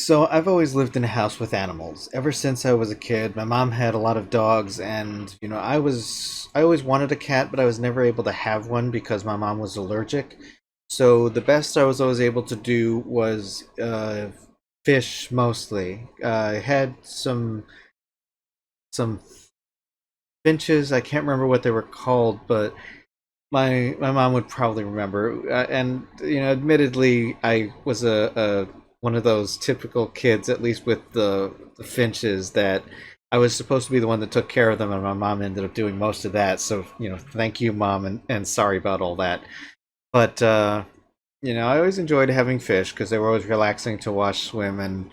So I've always lived in a house with animals. Ever since I was a kid, my mom had a lot of dogs and I always wanted a cat, but I was never able to have one because my mom was allergic. So the best I was always able to do was fish mostly. I had some finches. I can't remember what they were called, but my mom would probably remember. And admittedly, I was a one of those typical kids, at least with the finches, that I was supposed to be the one that took care of them, and my mom ended up doing most of that. So thank you, mom, and sorry about all that. But I always enjoyed having fish because they were always relaxing to watch swim and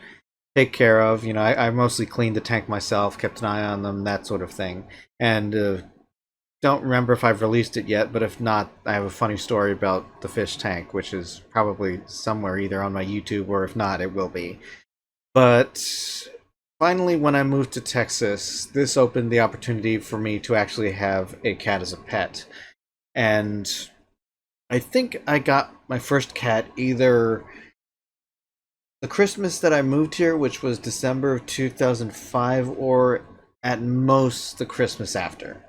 take care of. I mostly cleaned the tank myself, kept an eye on them, that sort of thing. And don't remember if I've released it yet, but if not, I have a funny story about the fish tank, which is probably somewhere either on my YouTube, or if not, it will be. But finally, when I moved to Texas, this opened the opportunity for me to actually have a cat as a pet. And I think I got my first cat either the Christmas that I moved here, which was December of 2005, or at most the Christmas after.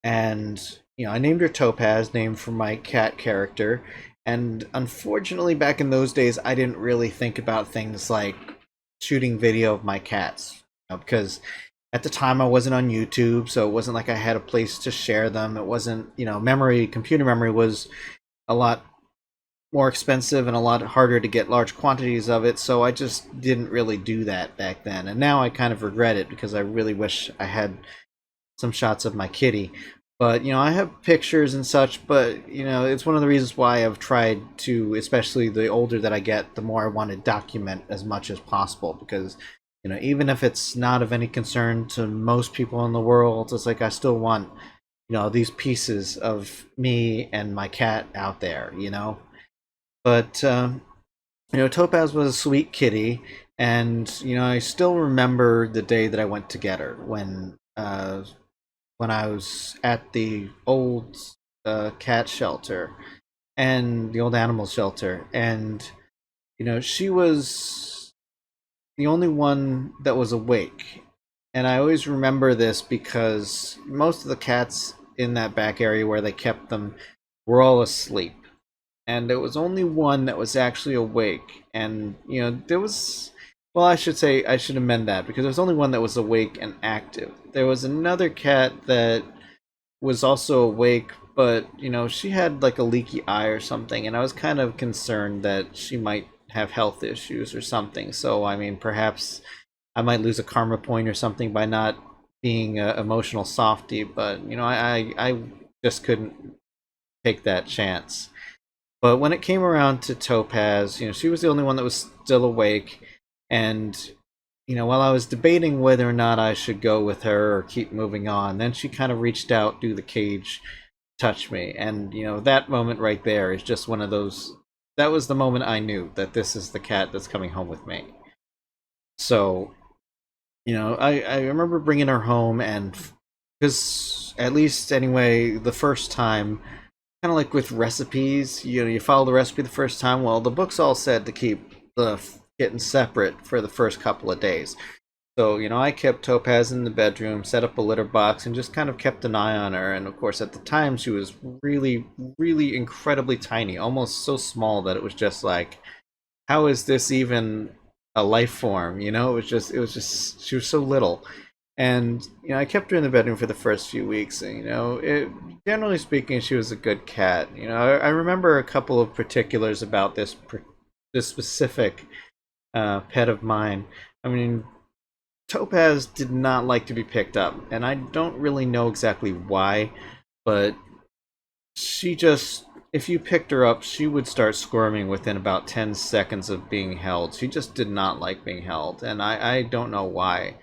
And I named her Topaz, named for my cat character. And unfortunately, back in those days, I didn't really think about things like shooting video of my cats, because at the time I wasn't on YouTube, so it wasn't like I had a place to share them. It wasn't, computer memory was a lot more expensive and a lot harder to get large quantities of it, so I just didn't really do that back then. And now I kind of regret it because I really wish I had some shots of my kitty. But I have pictures and such, but it's one of the reasons why I've tried to, especially the older that I get, the more I want to document as much as possible, because even if it's not of any concern to most people in the world, it's like I still want these pieces of me and my cat out there. But Topaz was a sweet kitty, and I still remember the day that I went to get her when I was at the old cat shelter and the old animal shelter, and she was the only one that was awake. And I always remember this because most of the cats in that back area where they kept them were all asleep, and there was only one that was actually awake. And there was, well, I should amend that, because there was only one that was awake and active. There was another cat that was also awake, but she had like a leaky eye or something, and I was kind of concerned that she might have health issues or something. So I mean, perhaps I might lose a karma point or something by not being a emotional softie, but I just couldn't take that chance. But when it came around to Topaz, she was the only one that was still awake. And while I was debating whether or not I should go with her or keep moving on, then she kind of reached out through the cage, touched me. And that moment right there is just one of those, that was the moment I knew that this is the cat that's coming home with me. So I remember bringing her home, and because at least anyway, the first time, kind of like with recipes, you follow the recipe the first time. Well, the books all said to keep the kitten separate for the first couple of days. So I kept Topaz in the bedroom, set up a litter box, and just kind of kept an eye on her. And of course, at the time, she was really, really incredibly tiny, almost so small that it was just like, how is this even a life form? It was just she was so little. And I kept her in the bedroom for the first few weeks, and generally speaking, she was a good cat. I remember a couple of particulars about this specific pet of mine. I mean, Topaz did not like to be picked up, and I don't really know exactly why, but she just, if you picked her up, she would start squirming within about 10 seconds of being held. She just did not like being held, and I don't know why.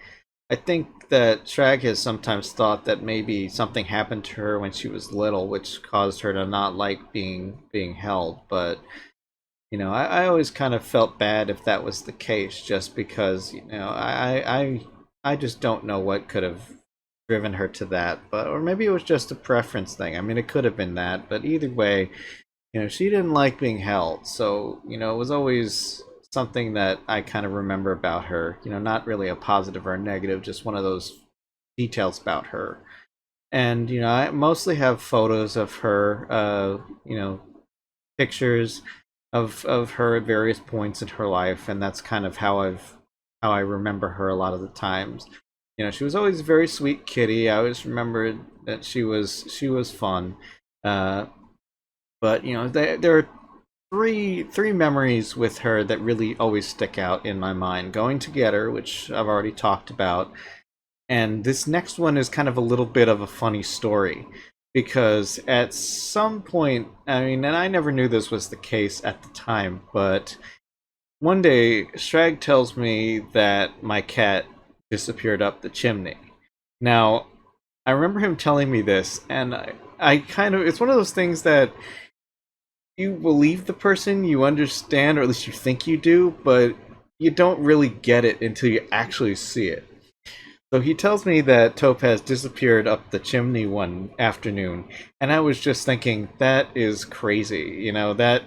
I think that Shrag has sometimes thought that maybe something happened to her when she was little, which caused her to not like being held. But I always kind of felt bad if that was the case, just because I just don't know what could have driven her to that. But or maybe it was just a preference thing. I mean, it could have been that, but either way, she didn't like being held. So it was always something that I kind of remember about her. You know, not really a positive or a negative, just one of those details about her. And you know, I mostly have photos of her. You know, pictures of her at various points in her life, and that's kind of how I remember her a lot of the times. You know, she was always a very sweet kitty. I always remembered that she was fun. Uh, but you know, there are three memories with her that really always stick out in my mind. Going to get her, which I've already talked about, and this next one is kind of a little bit of a funny story because at some point, I mean, and I never knew this was the case at the time, but one day Strag tells me that my cat disappeared up the chimney. Now, I remember him telling me this, and I kind of, it's one of those things that you believe the person, you understand, or at least you think you do, but you don't really get it until you actually see it. So he tells me that Topaz disappeared up the chimney one afternoon, and I was just thinking that is crazy. You know that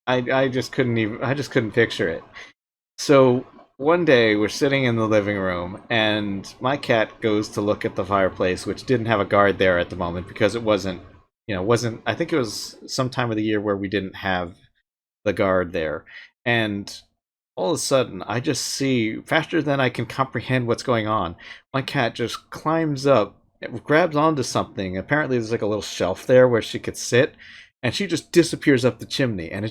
I just couldn't even I just couldn't picture it. So one day we're sitting in the living room, and my cat goes to look at the fireplace, which didn't have a guard there at the moment because it wasn't wasn't I think it was some time of the year where we didn't have the guard there, and all of a sudden, I just see faster than I can comprehend what's going on. My cat just climbs up, grabs onto something. Apparently, there's like a little shelf there where she could sit, and she just disappears up the chimney. And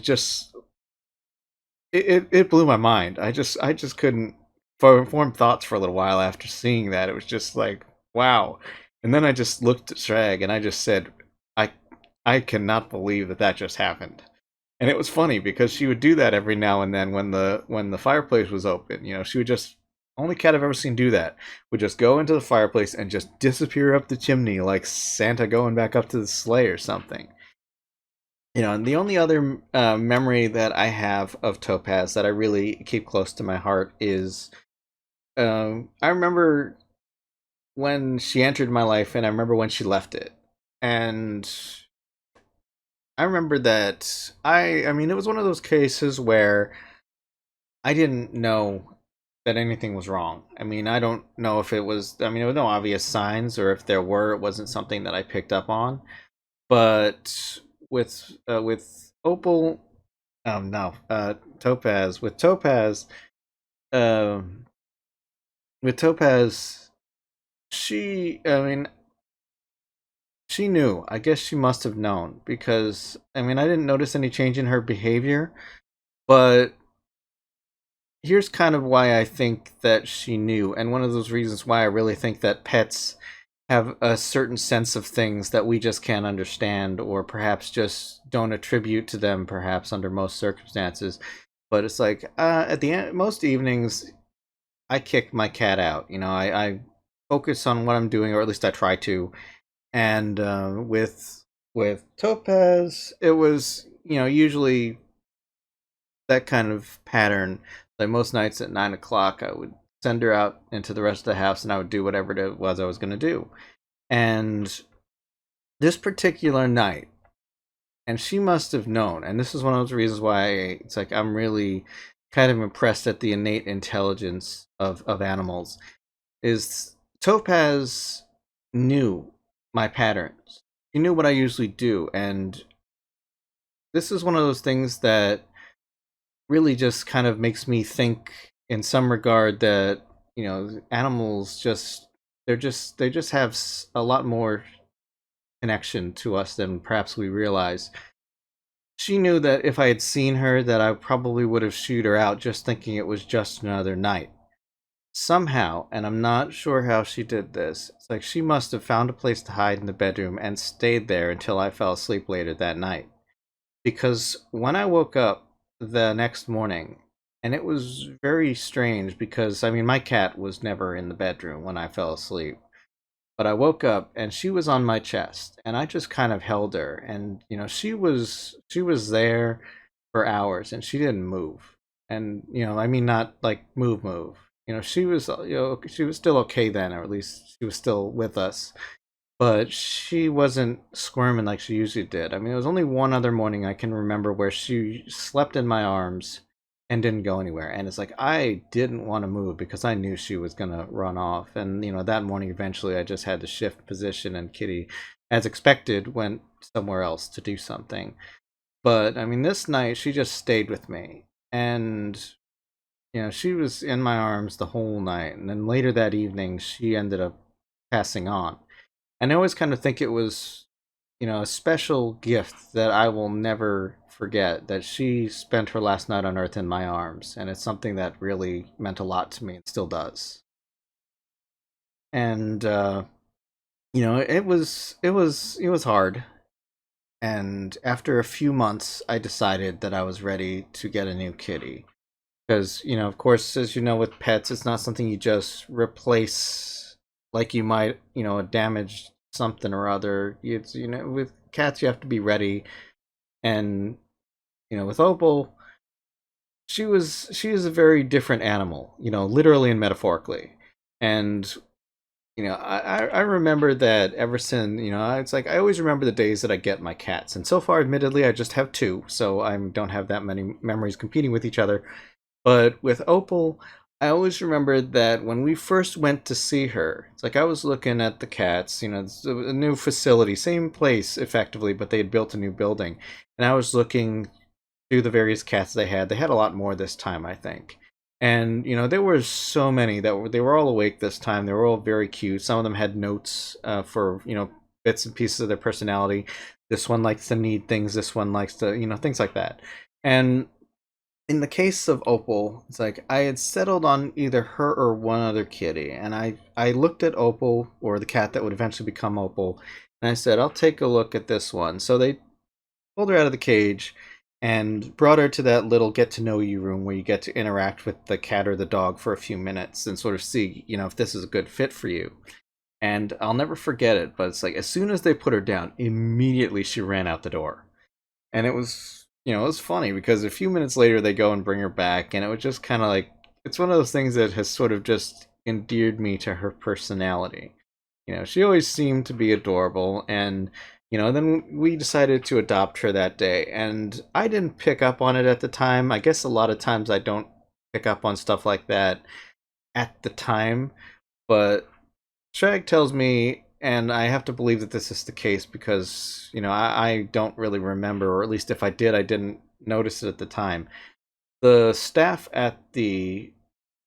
it blew my mind. I just couldn't form thoughts for a little while after seeing that. It was just like wow. And then I just looked at Shrag and I just said, I I cannot believe that that just happened. And it was funny because she would do that every now and then when the fireplace was open. You know, she would just only cat I've ever seen do that would just go into the fireplace and just disappear up the chimney like Santa going back up to the sleigh or something. You know, and the only other memory that I have of Topaz that I really keep close to my heart is I remember when she entered my life and I remember when she left it. And I remember that I mean it was one of those cases where I didn't know that anything was wrong. I mean, I don't know if it was I mean, there were no obvious signs or if there were it wasn't something that I picked up on. But with Opal no, Topaz, um with Topaz she I mean she knew. I guess she must have known because I mean, I didn't notice any change in her behavior, but here's kind of why I think that she knew, and one of those reasons why I really think that pets have a certain sense of things that we just can't understand, or perhaps just don't attribute to them, perhaps under most circumstances. But it's like at the end, most evenings, I kick my cat out. You know, I focus on what I'm doing, or at least I try to. And with Topaz, it was usually that kind of pattern. Like most nights at 9 o'clock, I would send her out into the rest of the house, and I would do whatever it was I was going to do. And this particular night, and she must have known, and this is one of those reasons why it's like I'm really kind of impressed at the innate intelligence of animals. Is Topaz knew my patterns. She knew what I usually do, and this is one of those things that really just kind of makes me think in some regard that animals they just have a lot more connection to us than perhaps we realize. She knew that if I had seen her that I probably would have shooed her out just thinking it was just another night. Somehow, and I'm not sure how she did this, it's like she must have found a place to hide in the bedroom and stayed there until I fell asleep later that night. Because when I woke up the next morning, and it was very strange because I mean my cat was never in the bedroom when I fell asleep. But I woke up and she was on my chest and I just kind of held her and she was there for hours and she didn't move. And I mean not like move. She was still okay then, or at least she was still with us, but she wasn't squirming like she usually did. I mean, it was only one other morning I can remember where she slept in my arms and didn't go anywhere. And it's like I didn't want to move because I knew she was gonna run off. And that morning, eventually, I just had to shift position, and Kitty, as expected, went somewhere else to do something. But I mean, this night she just stayed with me, and she was in my arms the whole night. And then later that evening, she ended up passing on. And I always kind of think it was, a special gift that I will never forget, that she spent her last night on Earth in my arms. And it's something that really meant a lot to me and still does. And, it was hard. And after a few months, I decided that I was ready to get a new kitty. Because, of course, as you know, with pets, it's not something you just replace like you might, a damaged something or other. It's, with cats, you have to be ready. And, with Opal, she is a very different animal, literally and metaphorically. And, I remember that ever since, it's like I always remember the days that I get my cats. And so far, admittedly, I just have two. So I don't have that many memories competing with each other. But with Opal, I always remembered that when we first went to see her, it's like I was looking at the cats, it's a new facility, same place effectively, but they had built a new building. And I was looking through the various cats they had. They had a lot more this time, I think. And, there were so many they were all awake this time. They were all very cute. Some of them had notes for, bits and pieces of their personality. This one likes to knead things. This one likes to, things like that. And in the case of Opal, it's like I had settled on either her or one other kitty, and I looked at Opal, or the cat that would eventually become Opal, and I said, I'll take a look at this one. So they pulled her out of the cage and brought her to that little get to know you room where you get to interact with the cat or the dog for a few minutes and sort of see, if this is a good fit for you. And I'll never forget it, but it's like as soon as they put her down, immediately she ran out the door. And it was funny because a few minutes later they go and bring her back, and it was just kind of like it's one of those things that has sort of just endeared me to her personality. She always seemed to be adorable, and then we decided to adopt her that day, and I didn't pick up on it at the time. I guess a lot of times I don't pick up on stuff like that at the time, but Shag tells me, and I have to believe that this is the case because, I don't really remember, or at least if I did, I didn't notice it at the time. The staff at the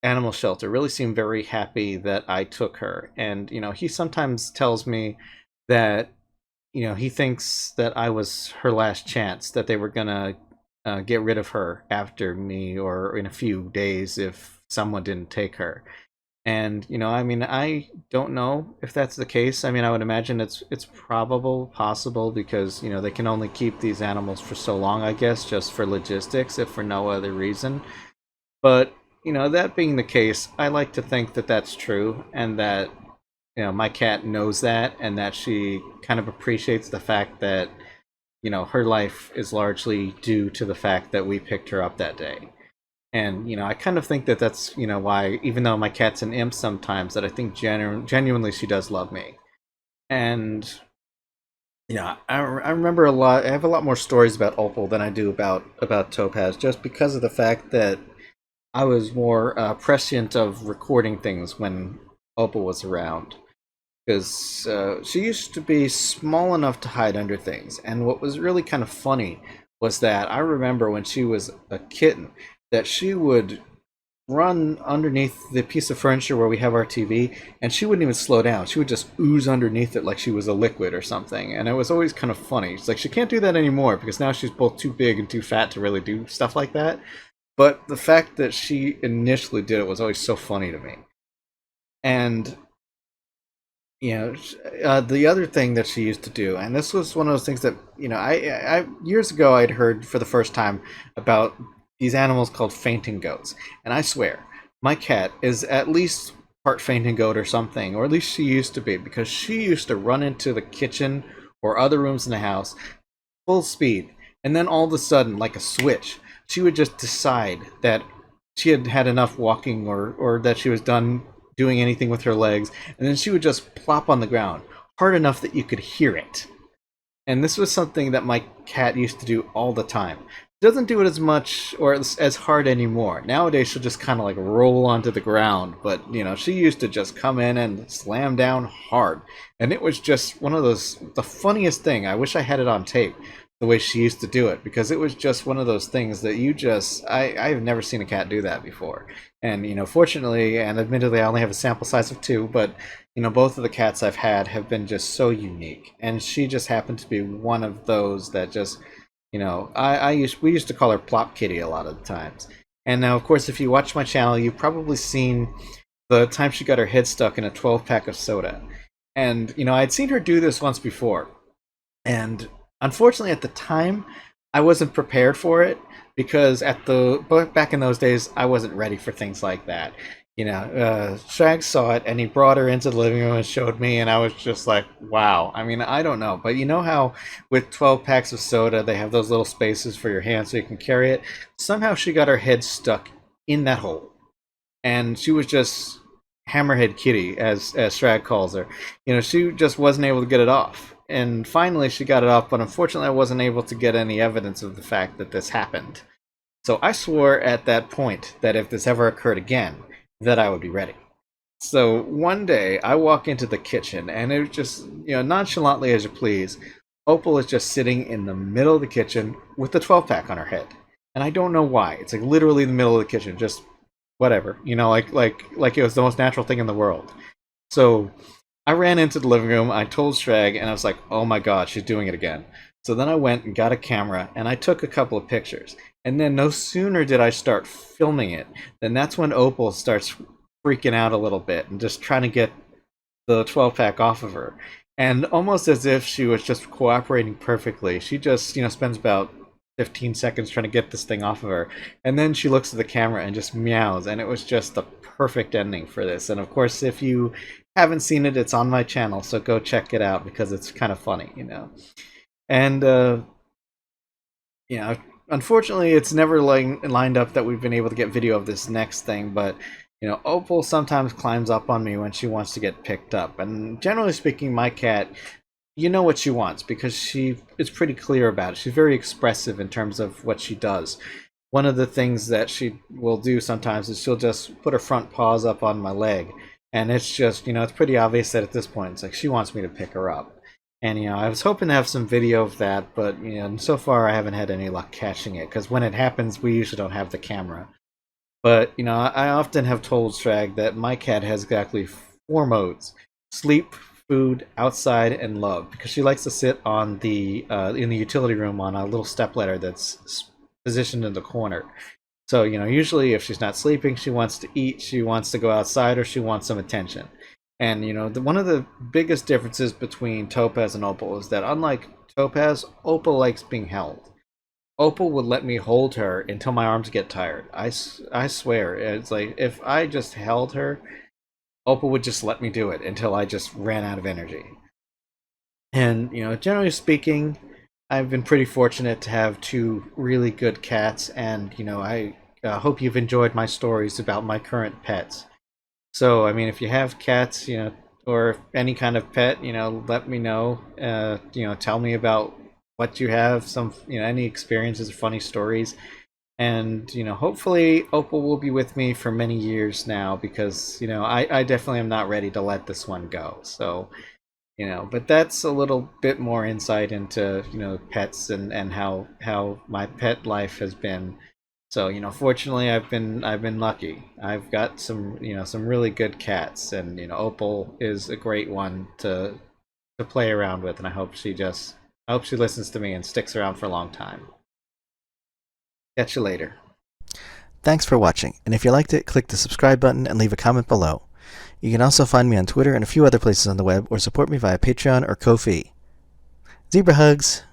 animal shelter really seemed very happy that I took her. And, he sometimes tells me that, he thinks that I was her last chance, that they were going to get rid of her after me or in a few days if someone didn't take her. And I mean, I don't know if that's the case. I mean, I would imagine it's possible because they can only keep these animals for so long, I guess, just for logistics, if for no other reason. But that being the case, I like to think that that's true, and that my cat knows that, and that she kind of appreciates the fact that her life is largely due to the fact that we picked her up that day. And I kind of think that that's why, even though my cat's an imp sometimes, that I think genuinely she does love me. And I remember a lot. I have a lot more stories about Opal than I do about Topaz, just because of the fact that I was more prescient of recording things when Opal was around. Because she used to be small enough to hide under things, and what was really kind of funny was that I remember when she was a kitten that she would run underneath the piece of furniture where we have our TV, and she wouldn't even slow down. She would just ooze underneath it like she was a liquid or something, and it was always kind of funny. It's like she can't do that anymore because now she's both too big and too fat to really do stuff like that. But the fact that she initially did it was always so funny to me. And the other thing that she used to do, and this was one of those things that I years ago I'd heard for the first time about these animals called fainting goats, and I swear my cat is at least part fainting goat or something, or at least she used to be, because she used to run into the kitchen or other rooms in the house full speed, and then all of a sudden, like a switch, she would just decide that she had had enough walking, or that she was done doing anything with her legs, and then she would just plop on the ground hard enough that you could hear it. And this was something that my cat used to do all the time. doesn't do it as much or as hard anymore. Nowadays, she'll just kind of like roll onto the ground. But she used to just come in and slam down hard, and it was just one of those the funniest thing. I wish I had it on tape. The way she used to do it, because it was just one of those things that I've never seen a cat do that before. And fortunately and admittedly, I only have a sample size of two, but both of the cats I've had have been just so unique, and she just happened to be one of those that just we used to call her Plop Kitty a lot of the times. And now, of course, if you watch my channel, you've probably seen the time she got her head stuck in a 12-pack of soda. And I'd seen her do this once before, and unfortunately, at the time, I wasn't prepared for it, because back in those days, I wasn't ready for things like that. Shag saw it and he brought her into the living room and showed me, and I was just like, wow. I mean, I don't know, but you know how with 12 packs of soda, they have those little spaces for your hand so you can carry it? Somehow she got her head stuck in that hole, and she was just Hammerhead Kitty, as Shrag calls her. She just wasn't able to get it off. And finally she got it off, but unfortunately I wasn't able to get any evidence of the fact that this happened. So I swore at that point that if this ever occurred again, that I would be ready. So one day I walk into the kitchen, and it was just, nonchalantly as you please, Opal is just sitting in the middle of the kitchen with the 12-pack on her head. And I don't know why. It's like literally in the middle of the kitchen, just whatever, like it was the most natural thing in the world. So I ran into the living room, I told Shrag, and I was like, oh my god, she's doing it again. So then I went and got a camera, and I took a couple of pictures. And then no sooner did I start filming it, then that's when Opal starts freaking out a little bit and just trying to get the 12-pack off of her. And almost as if she was just cooperating perfectly, she just, spends about 15 seconds trying to get this thing off of her. And then she looks at the camera and just meows, and it was just the perfect ending for this. And of course, if you haven't seen it, it's on my channel, so go check it out because it's kind of funny, And unfortunately, it's never lined up that we've been able to get video of this next thing, but Opal sometimes climbs up on me when she wants to get picked up. And generally speaking, my cat, what she wants, because she is pretty clear about it. She's very expressive in terms of what she does. One of the things that she will do sometimes is she'll just put her front paws up on my leg. And it's just, it's pretty obvious that at this point, it's like she wants me to pick her up. And, I was hoping to have some video of that, but, so far I haven't had any luck catching it, because when it happens, we usually don't have the camera. But, I often have told Shrag that my cat has exactly 4 modes: sleep, food, outside, and love, because she likes to sit on in the utility room on a little stepladder that's positioned in the corner. So, usually if she's not sleeping, she wants to eat, she wants to go outside, or she wants some attention. And, one of the biggest differences between Topaz and Opal is that, unlike Topaz, Opal likes being held. Opal would let me hold her until my arms get tired. I swear. It's like, if I just held her, Opal would just let me do it until I just ran out of energy. And, generally speaking, I've been pretty fortunate to have 2 really good cats, and, I hope you've enjoyed my stories about my current pets. So, I mean, if you have cats, or any kind of pet, let me know. Tell me about what you have, some, any experiences or funny stories. And, hopefully Opal will be with me for many years now, because, I definitely am not ready to let this one go. So, but that's a little bit more insight into, pets and how my pet life has been. So, fortunately, I've been lucky. I've got some really good cats, and Opal is a great one to play around with, and I hope she listens to me and sticks around for a long time. Catch you later. Thanks for watching, and if you liked it, click the subscribe button and leave a comment below. You can also find me on Twitter and a few other places on the web, or support me via Patreon or Ko-fi. Zebra hugs!